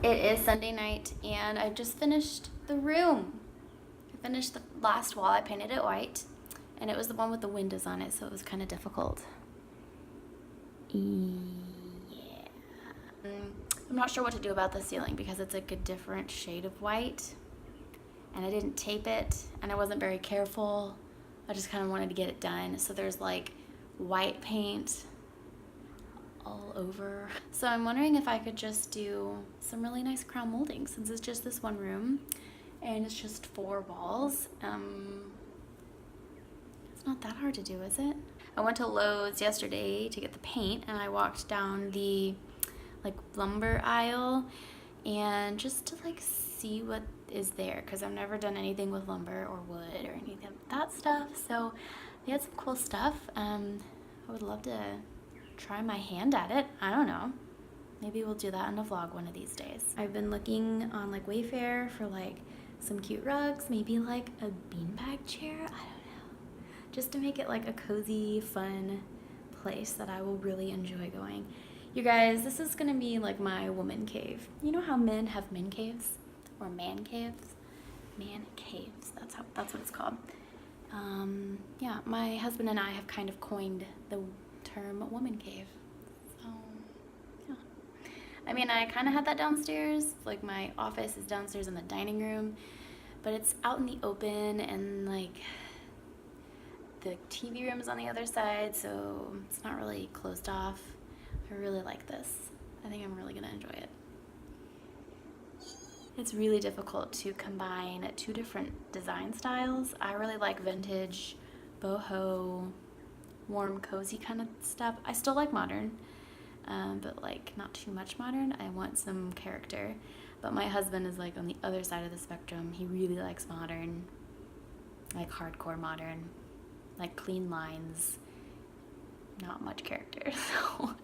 It is Sunday night and I just finished the room. I finished the last wall. I painted it white and it was the one with the windows on it, so it was kind of difficult. Yeah. I'm not sure what to do about the ceiling because it's like a different shade of white and I didn't tape it and I wasn't very careful. I just kind of wanted to get it done. So there's like white paint all over. So I'm wondering if I could just do some really nice crown molding since it's just this one room and it's just 4 walls. It's not that hard to do, is it? I went to Lowe's yesterday to get the paint and I walked down the like lumber aisle and just to like see what is there because I've never done anything with lumber or wood or anything of that stuff. So they had some cool stuff. I would love to try my hand at it. I don't know. Maybe we'll do that in a vlog one of these days. I've been looking on like Wayfair for like some cute rugs, maybe like a beanbag chair. I don't know. Just to make it like a cozy, fun place that I will really enjoy going. You guys, this is gonna be like my woman cave. You know how men have men caves or man caves? Man caves. That's what it's called. Yeah, my husband and I have kind of coined the term woman cave. So yeah, I mean I kind of had that downstairs, like my office is downstairs in the dining room, but it's out in the open and like the TV room is on the other side, so it's not really closed off. I really like this. I think I'm really gonna enjoy it. It's really difficult to combine 2 different design styles. I really like vintage, boho, warm, cozy kind of stuff. I still like modern, but like not too much modern. I want some character. But my husband is like on the other side of the spectrum. He really likes modern, like hardcore modern, like clean lines, not much character. So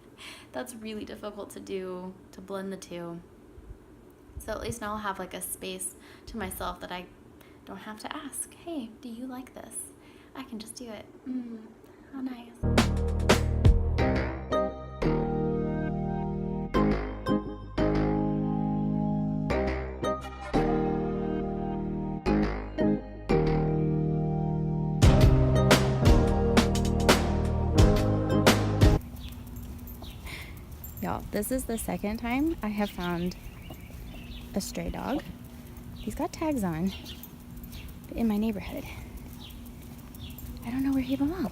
that's really difficult to do, to blend the two. So at least now I'll have like a space to myself that I don't have to ask, hey, do you like this? I can just do it. How nice. Y'all, this is the second time I have found a stray dog. He's got tags on, but in my neighborhood. I don't know where he belongs.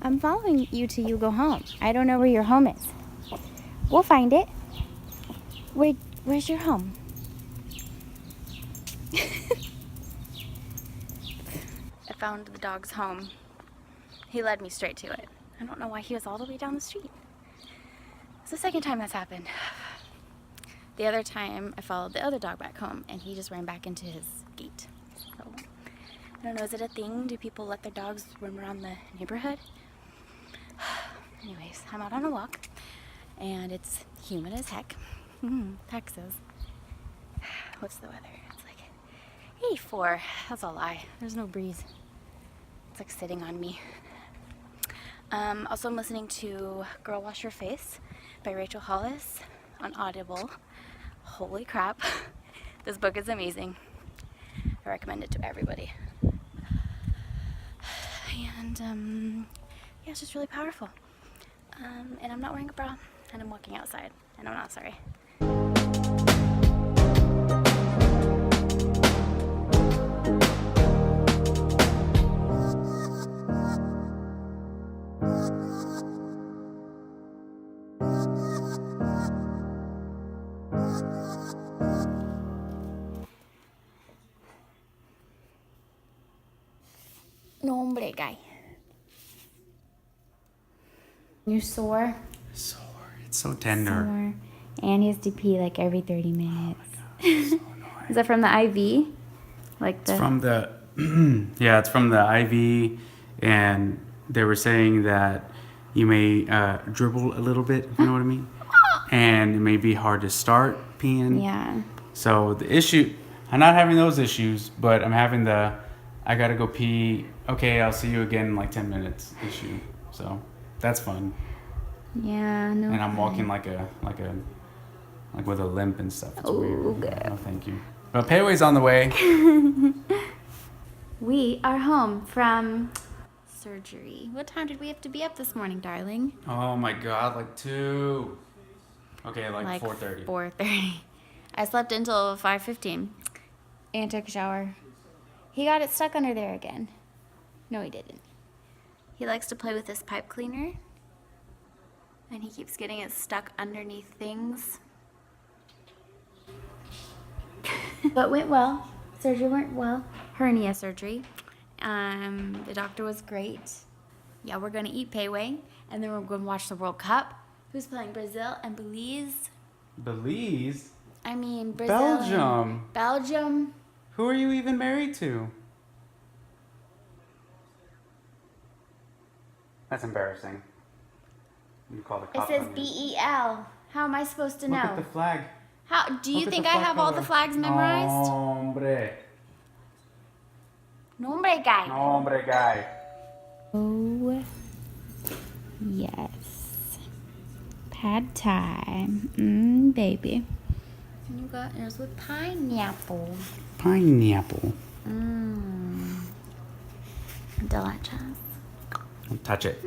I'm following you till you go home. I don't know where your home is. We'll find it. Where's your home? I found the dog's home. He led me straight to it. I don't know why he was all the way down the street. It's the second time that's happened. The other time I followed the other dog back home and he just ran back into his gate. So I don't know, is it a thing? Do people let their dogs roam around the neighborhood? Anyways, I'm out on a walk and it's humid as heck. Texas. What's the weather? It's like 84. That's a lie. There's no breeze. It's like sitting on me. Also, I'm listening to Girl Wash Your Face by Rachel Hollis on Audible. Holy crap. This book is amazing. I recommend it to everybody. And yeah, it's just really powerful. And I'm not wearing a bra and I'm walking outside and I'm not sorry. No hombre, guy. You're sore? Sore. It's so tender. Sore. And he has to pee like every 30 minutes. Oh my god, it's so annoying. Is that from the IV? Like the... It's from the yeah, it's from the IV, and they were saying that you may dribble a little bit, if you know what I mean, and it may be hard to start peeing. Yeah. So the issue, I'm not having those issues, but I'm having the I gotta go pee. Okay, I'll see you again in like 10 minutes issue. So that's fun. Yeah, no. And I'm walking like with a limp and stuff. It's weird. Okay. No, thank you. But payway's on the way. We are home from surgery. What time did we have to be up this morning, darling? Oh my god, like 2. Okay, like 4:30. 4:30. I slept until 5:15 and took a shower. He got it stuck under there again. No, he didn't. He likes to play with this pipe cleaner, and he keeps getting it stuck underneath things. But went well. Surgery went well. Hernia surgery. The doctor was great. Yeah, we're gonna eat payway, and then we're gonna watch the World Cup. Who's playing? Brazil and Belize. Belize? I mean Brazil. Belgium. Belgium. Who are you even married to? That's embarrassing. You call the It cops says on you. BEL. How am I supposed to Look know? at the flag. How do you Look at think the I flag have all the color. flags memorized? Hombre. Nombre guy. Hombre guy. Oh, yes. Pad Thai. Baby. And you got yours with pineapple. Pineapple. Delicious. Don't touch it.